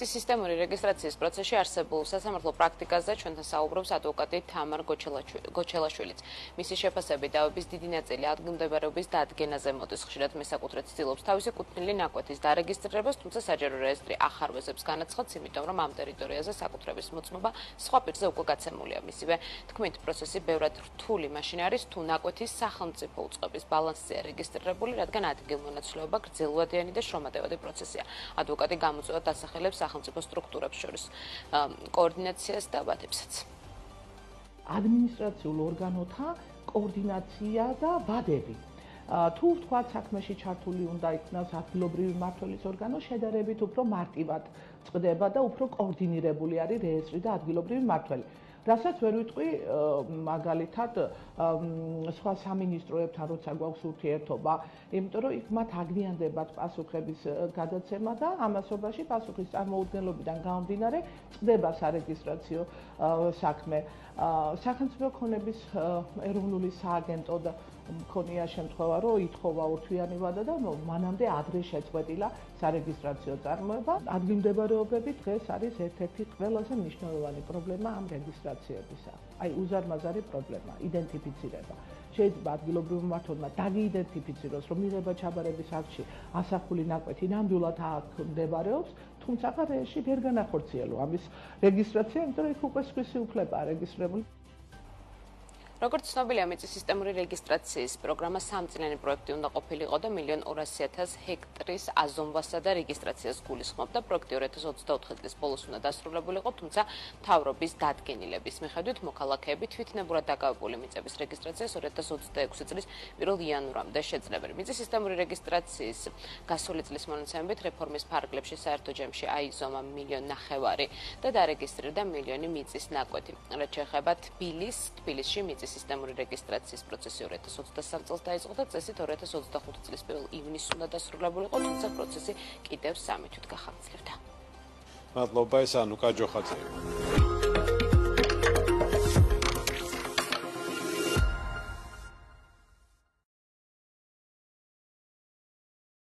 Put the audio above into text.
სისტემური რეგისტრაციის პროცესში არსებულ სასამართლო პრაქტიკაზე ჩვენთან საუბრობს ადვოკატი თამარ გოჩელაშვილიც. მისი შეფასებით დავების დიდი ნაწილი ადგილმდებარეობის დადგენაზე მოდის, ხშირად მესაკუთრე ცდილობს თავისი კუთვნილი ნაკვეთის დარეგისტრირებას, თუმცა საჯარო რეესტრი ახარვეზებს განაცხადს, იმიტომ რომ ამ ტერიტორიაზე საკუთრების მოწმობა სხვა პირზე უკვე გაცემულია. მისივე თქმით, პროცესი ბევრად რთული მაშინ არის, თუ ნაკვეთის სახელმწიფო უწყების ბალანსზეა რეგისტრირებული, რადგან ადგილმონაცვლეობა გრძელვადიანი და შრომატევადი პროცესია. ადვოკატი გამოწვევად დასახელებს სახელმწიფო სტრუქტურებს შორის კოორდინაციას და ვადებსაც. ადმინისტრაციულ ორგანოთა კოორდინაცია და ვადები. თუ ვთქვათ, საქმეში ჩართული უნდა იქნას ადგილობრივი მმართველის ორგანო, შედარებით უფრო მარტივად წყდება და უფრო კოორდინირებული არის რეესტრი და ადგილობრივი მმართველი. რასაც ვერ ვიტყვი მაგალითად სხვა სამინისტროებთან როცა გვაქვს ურთიერთობა, იმიტომ რომ იქ მათ აგვიანდებათ პასუხების გადაცემა და ამასობაში პასუხის წარმოუდგენლობიდან გამომდინარე წყდება სარეგისტრაციო საქმე. სახელმწიფო ქონების ეროვნული სააგენტო და მქონია შემთხვევა, რომ ითხოვა ურთვიანი ვადა და მანამდე ადრე შეწყვეტილა სარეგისტრაციო წარმოება. ადგილმდებარეობები დღეს არის ერთ-ერთი ყველაზე მნიშვნელოვანი პრობლემა ამ რეგისტრაციებისა. აი უზარმაზარი პრობლემა, იდენტიფიცირება. შეიძლება ადგილობრივ მმართველმა დაგიიდენტიფიციროს, რომ მიღება ჩაბარების აქტში ასახული ნაკვეთი ნამდვილად აქ მდებარეობს, თუმცა რეში ვერ განახორციელო ამის რეგისტრაცია, იმიტომ რომ იქ უკვე სხვისი უფლებაა რეგისტრირებული. როგორც ცნობილია, მიწის სისტემური რეგისტრაციის პროგრამა სამწლიანი პროექტი უნდა ყოფილიყო და 1.200.000 ჰექტრის აზომვასა და რეგისტრაციას გულისხმობდა. პროექტი 2024 წლის ბოლოს უნდა დასრულებულიყო, თუმცა მთავრობის დადგენილების მიხედვით მოქალაქეები თვითნებურად დაკავებული მიწების რეგისტრაციას 2026 წლის 1 იანვრამდე შეძლებენ. მიწის სისტემური რეგისტრაციის გასული წლის მონაცემებით რეფორმის ფარგლებში საერთო ჯამში აიზომა 1.5 მილიონი და დარეგისტრირდა 1 მილიონი მიწის ნაკვეთი. რაც შეეხება თბილისში მიწის სისტემური რეგისტრაციის პროცესი 2023 წელს დაიწყო და წესით 2025 წლის 1 ივნისს უნდა დასრულებულიყო, თუმცა პროცესი კიდევ 3 თვით გახანგრძლივდა. მადლობა, ეს ანუკა ჯოხაძე.